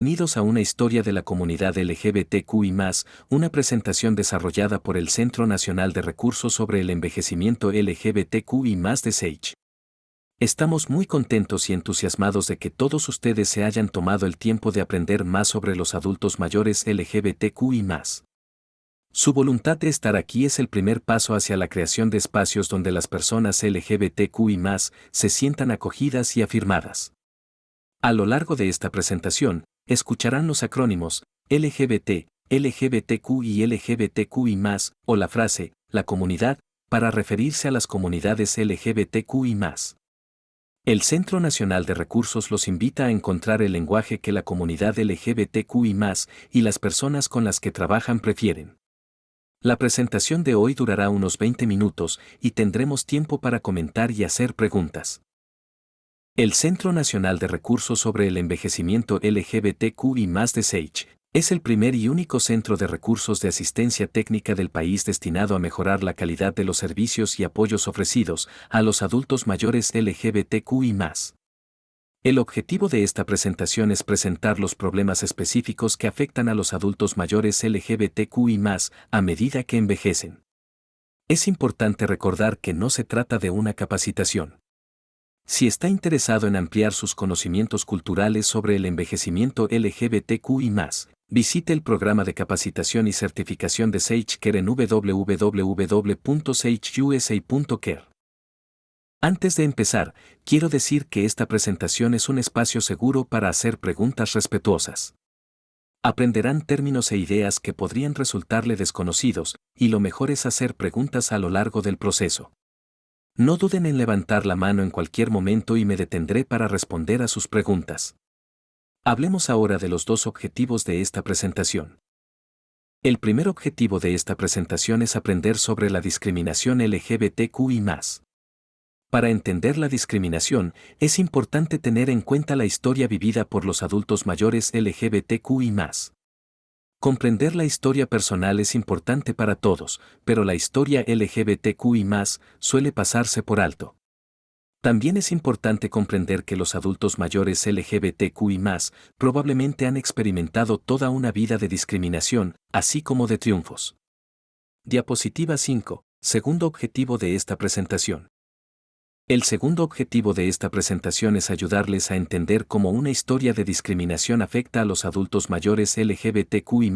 Bienvenidos a una historia de la comunidad LGBTQI+, una presentación desarrollada por el Centro Nacional de Recursos sobre el Envejecimiento LGBTQI+ de SAGE. Estamos muy contentos y entusiasmados de que todos ustedes se hayan tomado el tiempo de aprender más sobre los adultos mayores LGBTQI+. Su voluntad de estar aquí es el primer paso hacia la creación de espacios donde las personas LGBTQI+ se sientan acogidas y afirmadas. A lo largo de esta presentación, escucharán los acrónimos LGBT, LGBTQ y LGBTQI+, o la frase, la comunidad, para referirse a las comunidades LGBTQI+. El Centro Nacional de Recursos los invita a encontrar el lenguaje que la comunidad LGBTQI+, y las personas con las que trabajan prefieren. La presentación de hoy durará unos 20 minutos y tendremos tiempo para comentar y hacer preguntas. El Centro Nacional de Recursos sobre el Envejecimiento LGBTQI+ de SAGE es el primer y único centro de recursos de asistencia técnica del país destinado a mejorar la calidad de los servicios y apoyos ofrecidos a los adultos mayores LGBTQI+. El objetivo de esta presentación es presentar los problemas específicos que afectan a los adultos mayores LGBTQI+ a medida que envejecen. Es importante recordar que no se trata de una capacitación. Si está interesado en ampliar sus conocimientos culturales sobre el envejecimiento LGBTQI+, visite el programa de capacitación y certificación de SageCare en www.sageusa.care. Antes de empezar, quiero decir que esta presentación es un espacio seguro para hacer preguntas respetuosas. Aprenderán términos e ideas que podrían resultarle desconocidos, y lo mejor es hacer preguntas a lo largo del proceso. No duden en levantar la mano en cualquier momento y me detendré para responder a sus preguntas. Hablemos ahora de los dos objetivos de esta presentación. El primer objetivo de esta presentación es aprender sobre la discriminación LGBTQI+. Para entender la discriminación, es importante tener en cuenta la historia vivida por los adultos mayores LGBTQI+. Comprender la historia personal es importante para todos, pero la historia LGBTQI+ suele pasarse por alto. También es importante comprender que los adultos mayores LGBTQI+ probablemente han experimentado toda una vida de discriminación, así como de triunfos. Diapositiva 5. Segundo objetivo de esta presentación. El segundo objetivo de esta presentación es ayudarles a entender cómo una historia de discriminación afecta a los adultos mayores LGBTQI+,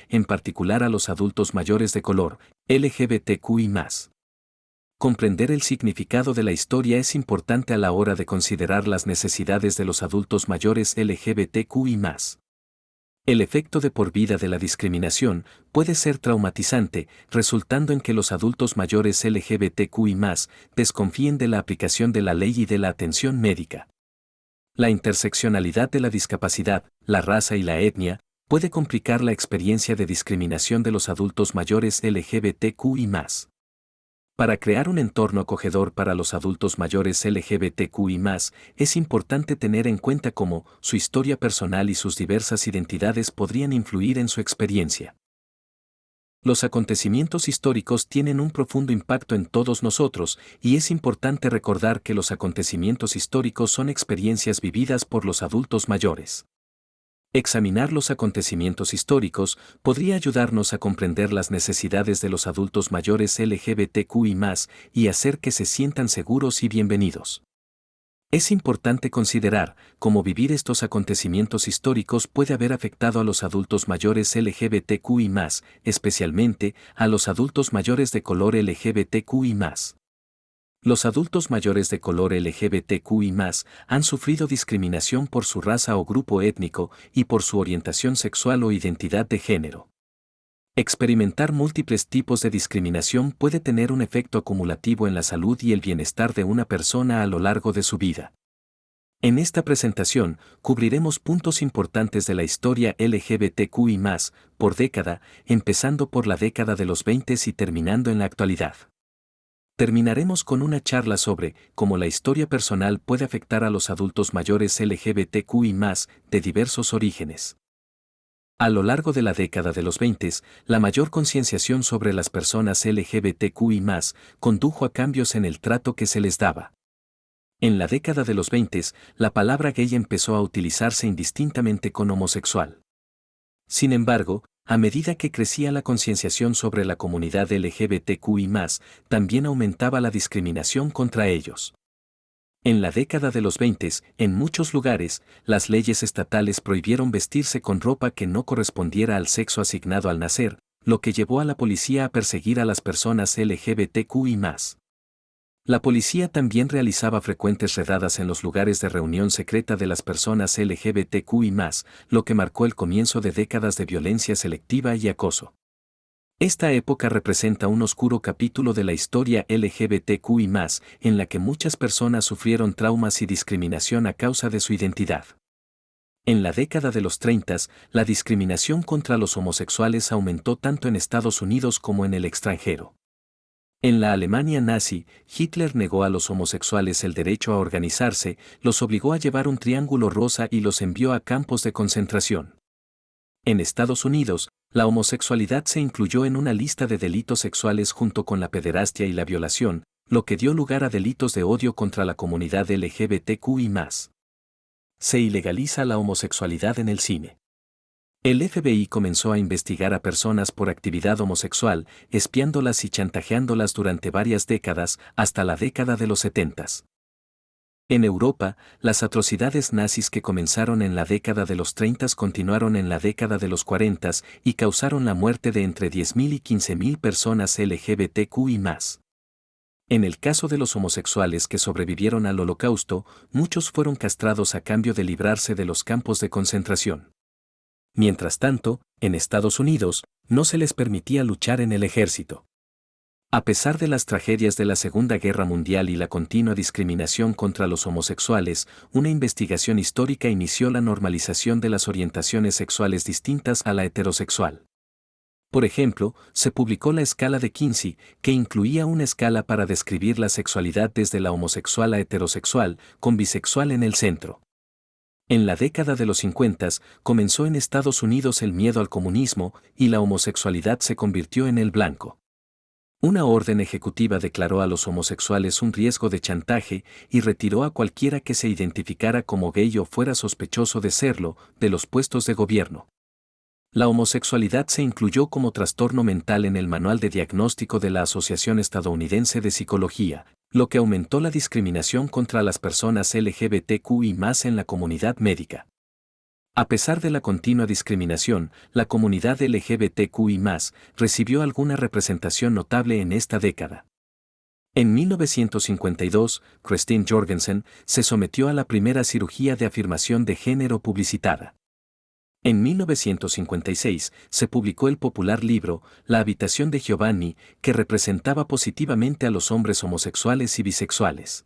en particular a los adultos mayores de color, LGBTQI+. Comprender el significado de la historia es importante a la hora de considerar las necesidades de los adultos mayores LGBTQI+. El efecto de por vida de la discriminación puede ser traumatizante, resultando en que los adultos mayores LGBTQI+ desconfíen de la aplicación de la ley y de la atención médica. La interseccionalidad de la discapacidad, la raza y la etnia puede complicar la experiencia de discriminación de los adultos mayores LGBTQI+. Para crear un entorno acogedor para los adultos mayores LGBTQI+, es importante tener en cuenta cómo su historia personal y sus diversas identidades podrían influir en su experiencia. Los acontecimientos históricos tienen un profundo impacto en todos nosotros, y es importante recordar que los acontecimientos históricos son experiencias vividas por los adultos mayores. Examinar los acontecimientos históricos podría ayudarnos a comprender las necesidades de los adultos mayores LGBTQI+ y hacer que se sientan seguros y bienvenidos. Es importante considerar cómo vivir estos acontecimientos históricos puede haber afectado a los adultos mayores LGBTQI+, especialmente a los adultos mayores de color LGBTQI+. Los adultos mayores de color LGBTQI+ han sufrido discriminación por su raza o grupo étnico y por su orientación sexual o identidad de género. Experimentar múltiples tipos de discriminación puede tener un efecto acumulativo en la salud y el bienestar de una persona a lo largo de su vida. En esta presentación, cubriremos puntos importantes de la historia LGBTQI+, por década, empezando por la década de los 20 y terminando en la actualidad. Terminaremos con una charla sobre cómo la historia personal puede afectar a los adultos mayores LGBTQI+, de diversos orígenes. A lo largo de la década de los 20, la mayor concienciación sobre las personas LGBTQI+ condujo a cambios en el trato que se les daba. En la década de los 20, la palabra gay empezó a utilizarse indistintamente con homosexual. Sin embargo, a medida que crecía la concienciación sobre la comunidad LGBTQI+, también aumentaba la discriminación contra ellos. En la década de los 20, en muchos lugares, las leyes estatales prohibieron vestirse con ropa que no correspondiera al sexo asignado al nacer, lo que llevó a la policía a perseguir a las personas LGBTQI+. La policía también realizaba frecuentes redadas en los lugares de reunión secreta de las personas LGBTQI+, lo que marcó el comienzo de décadas de violencia selectiva y acoso. Esta época representa un oscuro capítulo de la historia LGBTQI+, en la que muchas personas sufrieron traumas y discriminación a causa de su identidad. En la década de los 30, la discriminación contra los homosexuales aumentó tanto en Estados Unidos como en el extranjero. En la Alemania nazi, Hitler negó a los homosexuales el derecho a organizarse, los obligó a llevar un triángulo rosa y los envió a campos de concentración. En Estados Unidos, la homosexualidad se incluyó en una lista de delitos sexuales junto con la pederastia y la violación, lo que dio lugar a delitos de odio contra la comunidad LGBTQI+. Se ilegaliza la homosexualidad en el cine. El FBI comenzó a investigar a personas por actividad homosexual, espiándolas y chantajeándolas durante varias décadas, hasta la década de los 70. En Europa, las atrocidades nazis que comenzaron en la década de los 30 continuaron en la década de los 40 y causaron la muerte de entre 10.000 y 15.000 personas LGBTQI+. En el caso de los homosexuales que sobrevivieron al Holocausto, muchos fueron castrados a cambio de librarse de los campos de concentración. Mientras tanto, en Estados Unidos, no se les permitía luchar en el ejército. A pesar de las tragedias de la Segunda Guerra Mundial y la continua discriminación contra los homosexuales, una investigación histórica inició la normalización de las orientaciones sexuales distintas a la heterosexual. Por ejemplo, se publicó la escala de Kinsey, que incluía una escala para describir la sexualidad desde la homosexual a heterosexual, con bisexual en el centro. En la década de los 50 comenzó en Estados Unidos el miedo al comunismo y la homosexualidad se convirtió en el blanco. Una orden ejecutiva declaró a los homosexuales un riesgo de chantaje y retiró a cualquiera que se identificara como gay o fuera sospechoso de serlo, de los puestos de gobierno. La homosexualidad se incluyó como trastorno mental en el Manual de Diagnóstico de la Asociación Estadounidense de Psicología, lo que aumentó la discriminación contra las personas LGBTQI+ en la comunidad médica. A pesar de la continua discriminación, la comunidad LGBTQI+ recibió alguna representación notable en esta década. En 1952, Christine Jorgensen se sometió a la primera cirugía de afirmación de género publicitada. En 1956 se publicó el popular libro La habitación de Giovanni, que representaba positivamente a los hombres homosexuales y bisexuales.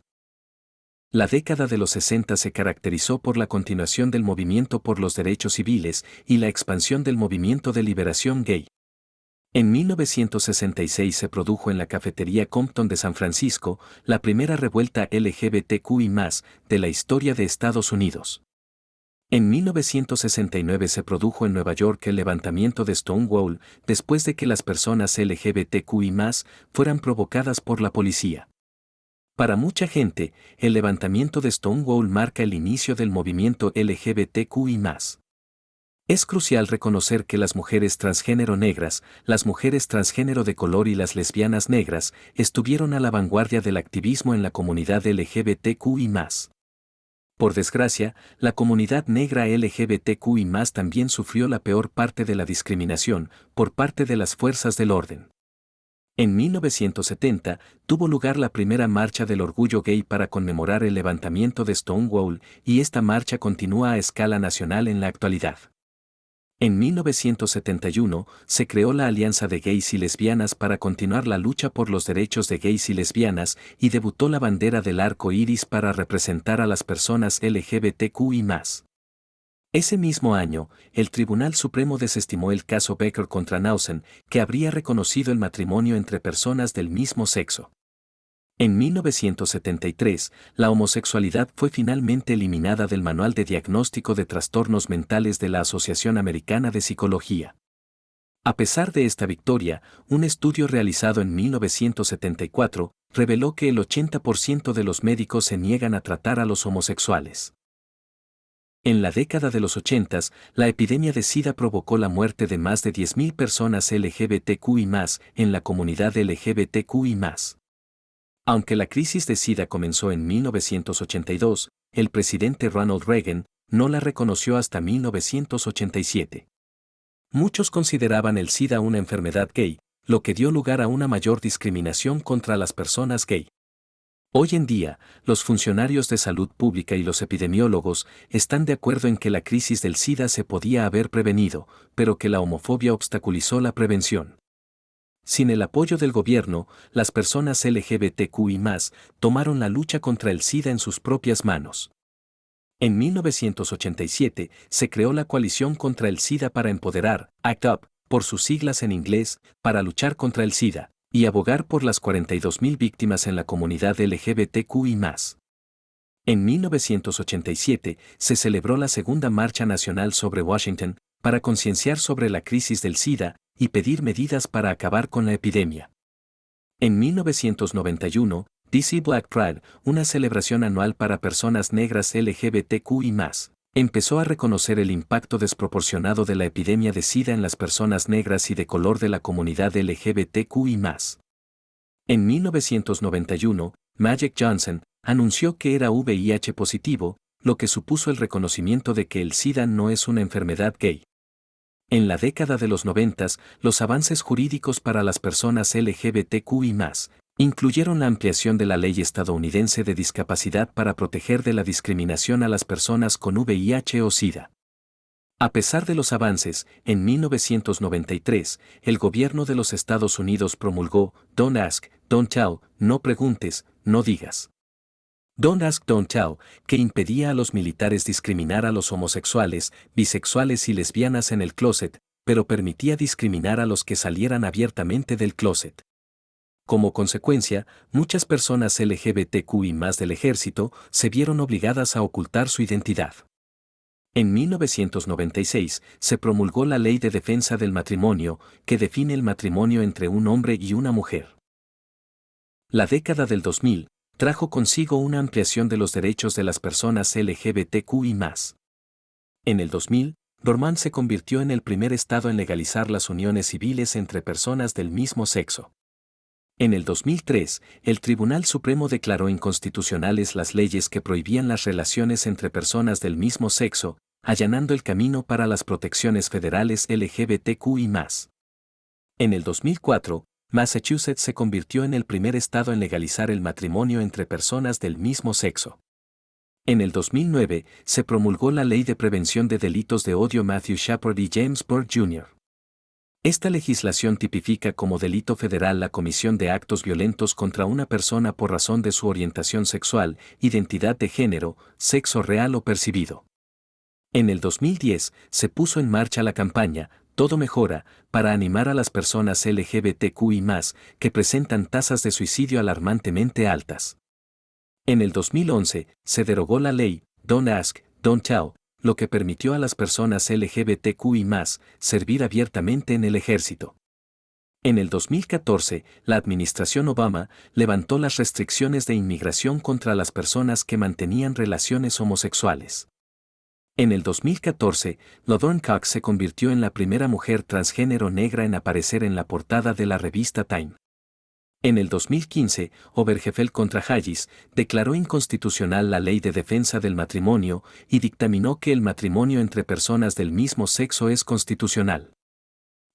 La década de los 60 se caracterizó por la continuación del movimiento por los derechos civiles y la expansión del movimiento de liberación gay. En 1966 se produjo en la cafetería Compton de San Francisco la primera revuelta LGBTQI+ de la historia de Estados Unidos. En 1969 se produjo en Nueva York el levantamiento de Stonewall después de que las personas LGBTQI+ fueran provocadas por la policía. Para mucha gente, el levantamiento de Stonewall marca el inicio del movimiento LGBTQI+. Es crucial reconocer que las mujeres transgénero negras, las mujeres transgénero de color y las lesbianas negras estuvieron a la vanguardia del activismo en la comunidad LGBTQI+. Por desgracia, la comunidad negra LGBTQI+ también sufrió la peor parte de la discriminación por parte de las fuerzas del orden. En 1970 tuvo lugar la primera marcha del orgullo gay para conmemorar el levantamiento de Stonewall y esta marcha continúa a escala nacional en la actualidad. En 1971 se creó la Alianza de Gays y Lesbianas para continuar la lucha por los derechos de gays y lesbianas y debutó la bandera del arco iris para representar a las personas LGBTQI+. Ese mismo año, el Tribunal Supremo desestimó el caso Becker contra Nausen, que habría reconocido el matrimonio entre personas del mismo sexo. En 1973, la homosexualidad fue finalmente eliminada del Manual de Diagnóstico de Trastornos Mentales de la Asociación Americana de Psicología. A pesar de esta victoria, un estudio realizado en 1974 reveló que el 80% de los médicos se niegan a tratar a los homosexuales. En la década de los 80, la epidemia de SIDA provocó la muerte de más de 10.000 personas LGBTQI+, en la comunidad LGBTQI+. Aunque la crisis de SIDA comenzó en 1982, el presidente Ronald Reagan no la reconoció hasta 1987. Muchos consideraban el SIDA una enfermedad gay, lo que dio lugar a una mayor discriminación contra las personas gay. Hoy en día, los funcionarios de salud pública y los epidemiólogos están de acuerdo en que la crisis del SIDA se podía haber prevenido, pero que la homofobia obstaculizó la prevención. Sin el apoyo del gobierno, las personas LGBTQI+ tomaron la lucha contra el SIDA en sus propias manos. En 1987 se creó la Coalición contra el SIDA para empoderar, ACT UP, por sus siglas en inglés, para luchar contra el SIDA y abogar por las 42.000 víctimas en la comunidad LGBTQI+. En 1987 se celebró la Segunda Marcha Nacional sobre Washington para concienciar sobre la crisis del SIDA y pedir medidas para acabar con la epidemia. En 1991, DC Black Pride, una celebración anual para personas negras LGBTQI+, empezó a reconocer el impacto desproporcionado de la epidemia de SIDA en las personas negras y de color de la comunidad LGBTQI+. En 1991, Magic Johnson anunció que era VIH positivo, lo que supuso el reconocimiento de que el SIDA no es una enfermedad gay. En la década de los 90, los avances jurídicos para las personas LGBTQI+, incluyeron la ampliación de la ley estadounidense de discapacidad para proteger de la discriminación a las personas con VIH o SIDA. A pesar de los avances, en 1993, el gobierno de los Estados Unidos promulgó Don't Ask, Don't Tell, no preguntes, no digas. Don't Ask, Don't Tell, que impedía a los militares discriminar a los homosexuales, bisexuales y lesbianas en el closet, pero permitía discriminar a los que salieran abiertamente del closet. Como consecuencia, muchas personas LGBTQI+ del ejército se vieron obligadas a ocultar su identidad. En 1996 se promulgó la Ley de Defensa del Matrimonio, que define el matrimonio entre un hombre y una mujer. La década del 2000 trajo consigo una ampliación de los derechos de las personas LGBTQI+. En el 2000, Vermont se convirtió en el primer estado en legalizar las uniones civiles entre personas del mismo sexo. En el 2003, el Tribunal Supremo declaró inconstitucionales las leyes que prohibían las relaciones entre personas del mismo sexo, allanando el camino para las protecciones federales LGBTQI+. En el 2004, Massachusetts se convirtió en el primer estado en legalizar el matrimonio entre personas del mismo sexo. En el 2009, se promulgó la Ley de Prevención de Delitos de Odio Matthew Shepard y James Byrd Jr. Esta legislación tipifica como delito federal la comisión de actos violentos contra una persona por razón de su orientación sexual, identidad de género, sexo real o percibido. En el 2010, se puso en marcha la campaña Todo Mejora, para animar a las personas LGBTQI+, que presentan tasas de suicidio alarmantemente altas. En el 2011, se derogó la ley Don't Ask, Don't Tell, lo que permitió a las personas LGBTQI+ servir abiertamente en el ejército. En el 2014, la administración Obama levantó las restricciones de inmigración contra las personas que mantenían relaciones homosexuales. En el 2014, Laverne Cox se convirtió en la primera mujer transgénero negra en aparecer en la portada de la revista Time. En el 2015, Obergefell contra Hayes declaró inconstitucional la Ley de Defensa del Matrimonio y dictaminó que el matrimonio entre personas del mismo sexo es constitucional.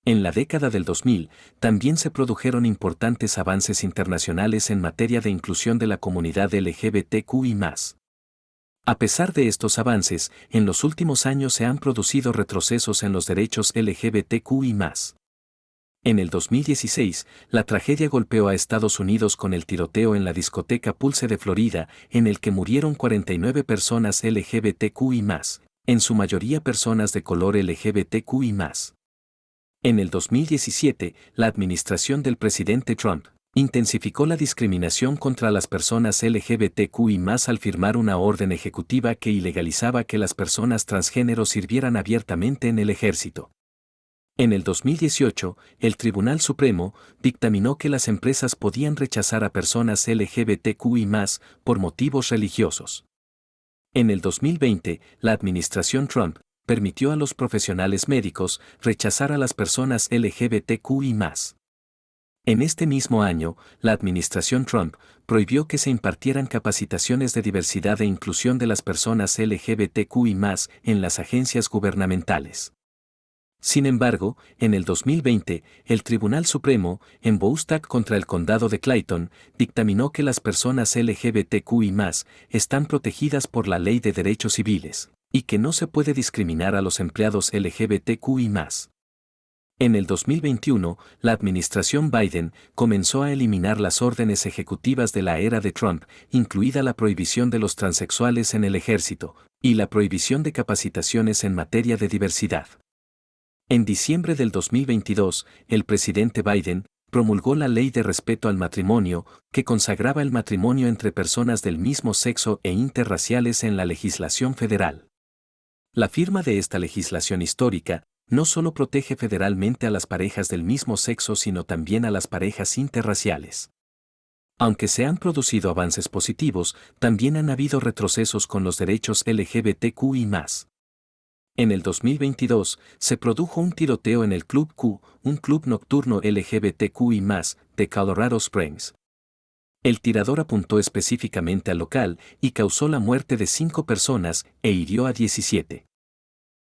En la década del 2000, también se produjeron importantes avances internacionales en materia de inclusión de la comunidad LGBTQI+. A pesar de estos avances, en los últimos años se han producido retrocesos en los derechos LGBTQI+. En el 2016, la tragedia golpeó a Estados Unidos con el tiroteo en la discoteca Pulse de Florida, en el que murieron 49 personas LGBTQI+, en su mayoría personas de color LGBTQI+. En el 2017, la administración del presidente Trump intensificó la discriminación contra las personas LGBTQI+ al firmar una orden ejecutiva que ilegalizaba que las personas transgénero sirvieran abiertamente en el ejército. En el 2018, el Tribunal Supremo dictaminó que las empresas podían rechazar a personas LGBTQI+ por motivos religiosos. En el 2020, la administración Trump permitió a los profesionales médicos rechazar a las personas LGBTQI+. En este mismo año, la administración Trump prohibió que se impartieran capacitaciones de diversidad e inclusión de las personas LGBTQI+ en las agencias gubernamentales. Sin embargo, en el 2020, el Tribunal Supremo, en Bostock contra el Condado de Clayton, dictaminó que las personas LGBTQI+ están protegidas por la Ley de Derechos Civiles, y que no se puede discriminar a los empleados LGBTQI+. En el 2021, la administración Biden comenzó a eliminar las órdenes ejecutivas de la era de Trump, incluida la prohibición de los transexuales en el ejército, y la prohibición de capacitaciones en materia de diversidad. En diciembre del 2022, el presidente Biden promulgó la Ley de Respeto al Matrimonio, que consagraba el matrimonio entre personas del mismo sexo e interraciales en la legislación federal. La firma de esta legislación histórica no solo protege federalmente a las parejas del mismo sexo, sino también a las parejas interraciales. Aunque se han producido avances positivos, también han habido retrocesos con los derechos LGBTQI+. En el 2022, se produjo un tiroteo en el Club Q, un club nocturno LGBTQI+, de Colorado Springs. El tirador apuntó específicamente al local y causó la muerte de 5 personas e hirió a 17.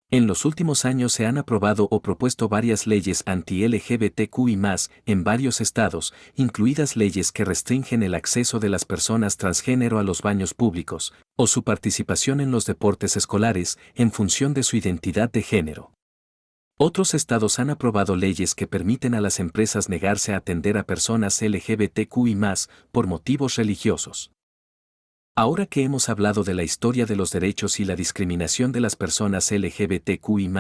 En los últimos años se han aprobado o propuesto varias leyes anti-LGBTQI+ en varios estados, incluidas leyes que restringen el acceso de las personas transgénero a los baños públicos, o su participación en los deportes escolares, en función de su identidad de género. Otros estados han aprobado leyes que permiten a las empresas negarse a atender a personas LGBTQI+ por motivos religiosos. Ahora que hemos hablado de la historia de los derechos y la discriminación de las personas LGBTQI+,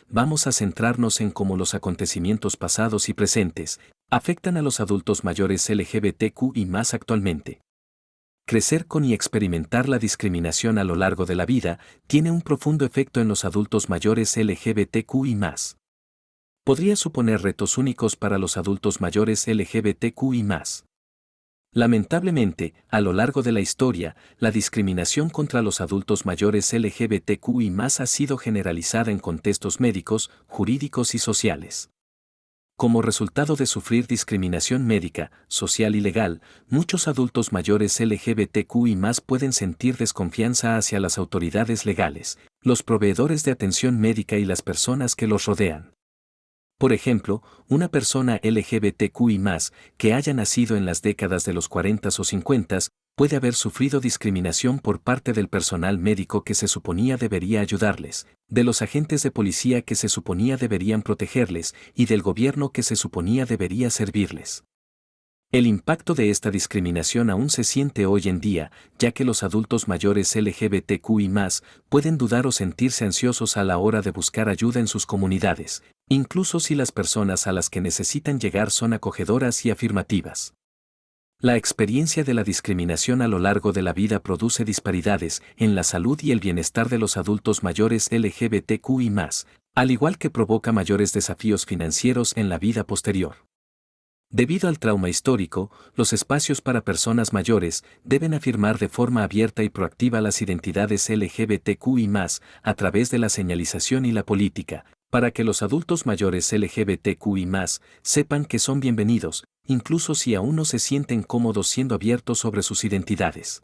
vamos a centrarnos en cómo los acontecimientos pasados y presentes afectan a los adultos mayores LGBTQI+ actualmente. Crecer con y experimentar la discriminación a lo largo de la vida tiene un profundo efecto en los adultos mayores LGBTQI+. Podría suponer retos únicos para los adultos mayores LGBTQI+. Lamentablemente, a lo largo de la historia, la discriminación contra los adultos mayores LGBTQI+ ha sido generalizada en contextos médicos, jurídicos y sociales. Como resultado de sufrir discriminación médica, social y legal, muchos adultos mayores LGBTQI+ pueden sentir desconfianza hacia las autoridades legales, los proveedores de atención médica y las personas que los rodean. Por ejemplo, una persona LGBTQI+, que haya nacido en las décadas de los 40 o 50, puede haber sufrido discriminación por parte del personal médico que se suponía debería ayudarles, de los agentes de policía que se suponía deberían protegerles y del gobierno que se suponía debería servirles. El impacto de esta discriminación aún se siente hoy en día, ya que los adultos mayores LGBTQI+ pueden dudar o sentirse ansiosos a la hora de buscar ayuda en sus comunidades, incluso si las personas a las que necesitan llegar son acogedoras y afirmativas. La experiencia de la discriminación a lo largo de la vida produce disparidades en la salud y el bienestar de los adultos mayores LGBTQI+, al igual que provoca mayores desafíos financieros en la vida posterior. Debido al trauma histórico, los espacios para personas mayores deben afirmar de forma abierta y proactiva las identidades LGBTQI+, a través de la señalización y la política, para que los adultos mayores LGBTQI+ sepan que son bienvenidos, incluso si aún no se sienten cómodos siendo abiertos sobre sus identidades.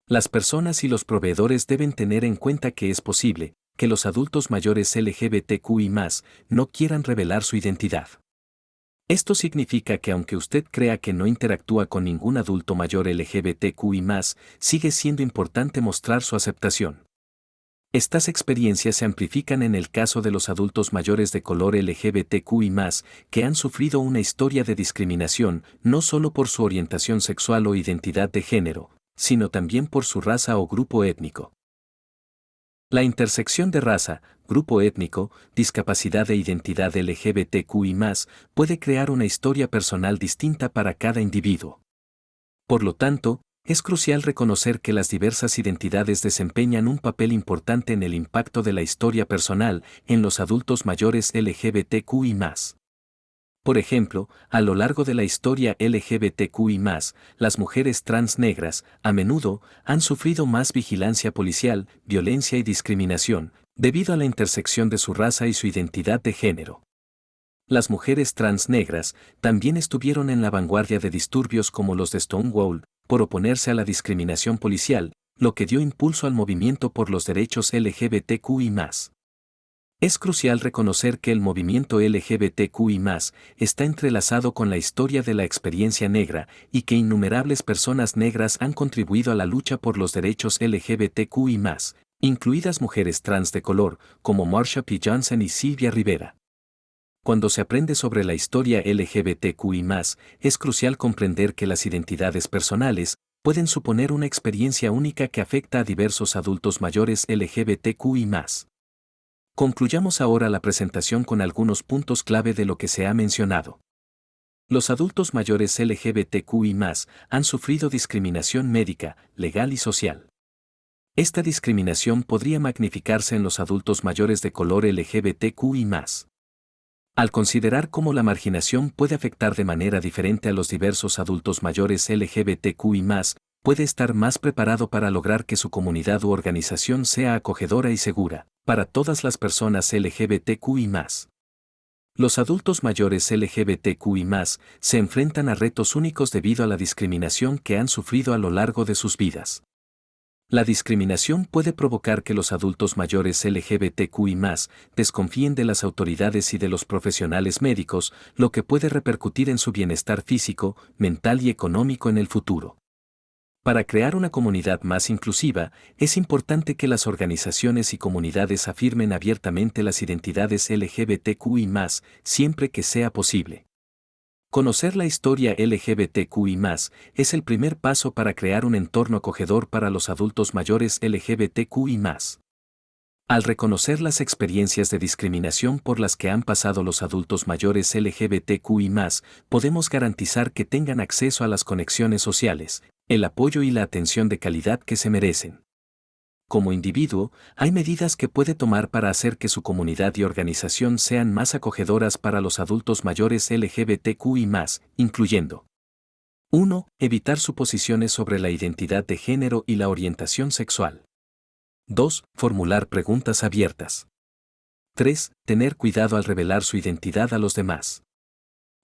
Las personas y los proveedores deben tener en cuenta que es posible que los adultos mayores LGBTQI+ no quieran revelar su identidad. Esto significa que aunque usted crea que no interactúa con ningún adulto mayor LGBTQI+, sigue siendo importante mostrar su aceptación. Estas experiencias se amplifican en el caso de los adultos mayores de color LGBTQI+, que han sufrido una historia de discriminación no solo por su orientación sexual o identidad de género, sino también por su raza o grupo étnico. La intersección de raza, grupo étnico, discapacidad e identidad LGBTQI+, puede crear una historia personal distinta para cada individuo. Por lo tanto, Es crucial reconocer que las diversas identidades desempeñan un papel importante en el impacto de la historia personal en los adultos mayores LGBTQI+. Por ejemplo, a lo largo de la historia LGBTQI+, las mujeres trans negras, a menudo, han sufrido más vigilancia policial, violencia y discriminación, debido a la intersección de su raza y su identidad de género. Las mujeres trans negras también estuvieron en la vanguardia de disturbios como los de Stonewall, por oponerse a la discriminación policial, lo que dio impulso al movimiento por los derechos LGBTQI+. Es crucial reconocer que el movimiento LGBTQI+, está entrelazado con la historia de la experiencia negra y que innumerables personas negras han contribuido a la lucha por los derechos LGBTQI+, incluidas mujeres trans de color, como Marsha P. Johnson y Sylvia Rivera. Cuando se aprende sobre la historia LGBTQI+, es crucial comprender que las identidades personales pueden suponer una experiencia única que afecta a diversos adultos mayores LGBTQI+. Concluyamos ahora la presentación con algunos puntos clave de lo que se ha mencionado. Los adultos mayores LGBTQI+, han sufrido discriminación médica, legal y social. Esta discriminación podría magnificarse en los adultos mayores de color LGBTQI+. Al considerar cómo la marginación puede afectar de manera diferente a los diversos adultos mayores LGBTQI+, puede estar más preparado para lograr que su comunidad u organización sea acogedora y segura para todas las personas LGBTQI+. Los adultos mayores LGBTQI+, se enfrentan a retos únicos debido a la discriminación que han sufrido a lo largo de sus vidas. La discriminación puede provocar que los adultos mayores LGBTQI+ desconfíen de las autoridades y de los profesionales médicos, lo que puede repercutir en su bienestar físico, mental y económico en el futuro. Para crear una comunidad más inclusiva, es importante que las organizaciones y comunidades afirmen abiertamente las identidades LGBTQI+, siempre que sea posible. Conocer la historia LGBTQI+, es el primer paso para crear un entorno acogedor para los adultos mayores LGBTQI+. Al reconocer las experiencias de discriminación por las que han pasado los adultos mayores LGBTQI+, podemos garantizar que tengan acceso a las conexiones sociales, el apoyo y la atención de calidad que se merecen. Como individuo, hay medidas que puede tomar para hacer que su comunidad y organización sean más acogedoras para los adultos mayores LGBTQI+, incluyendo 1. Evitar suposiciones sobre la identidad de género y la orientación sexual. 2. Formular preguntas abiertas. 3. Tener cuidado al revelar su identidad a los demás.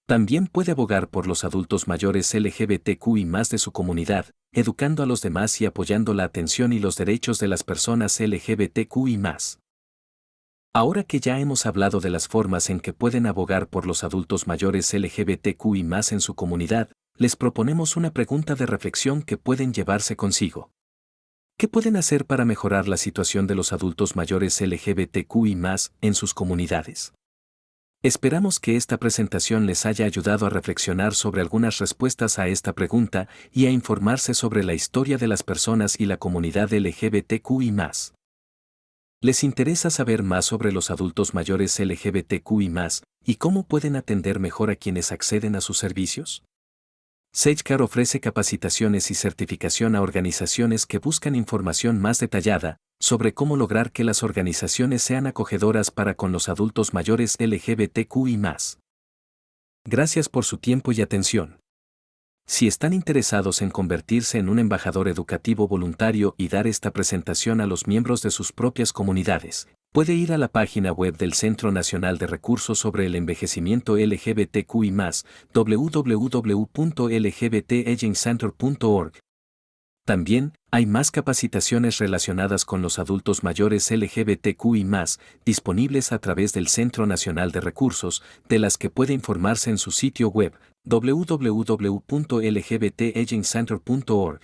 También puede abogar por los adultos mayores LGBTQI+ de su comunidad, educando a los demás y apoyando la atención y los derechos de las personas LGBTQI+. Ahora que ya hemos hablado de las formas en que pueden abogar por los adultos mayores LGBTQI+ en su comunidad, les proponemos una pregunta de reflexión que pueden llevarse consigo. ¿Qué pueden hacer para mejorar la situación de los adultos mayores LGBTQI+ en sus comunidades? Esperamos que esta presentación les haya ayudado a reflexionar sobre algunas respuestas a esta pregunta y a informarse sobre la historia de las personas y la comunidad LGBTQI+. ¿Les interesa saber más sobre los adultos mayores LGBTQI+ y cómo pueden atender mejor a quienes acceden a sus servicios? SageCare ofrece capacitaciones y certificación a organizaciones que buscan información más detallada sobre cómo lograr que las organizaciones sean acogedoras para con los adultos mayores LGBTQI+. Gracias por su tiempo y atención. Si están interesados en convertirse en un embajador educativo voluntario y dar esta presentación a los miembros de sus propias comunidades, puede ir a la página web del Centro Nacional de Recursos sobre el Envejecimiento LGBTQI+, www.lgbtagingcenter.org. También, hay más capacitaciones relacionadas con los adultos mayores LGBTQI+, disponibles a través del Centro Nacional de Recursos, de las que puede informarse en su sitio web, www.lgbtagingcenter.org.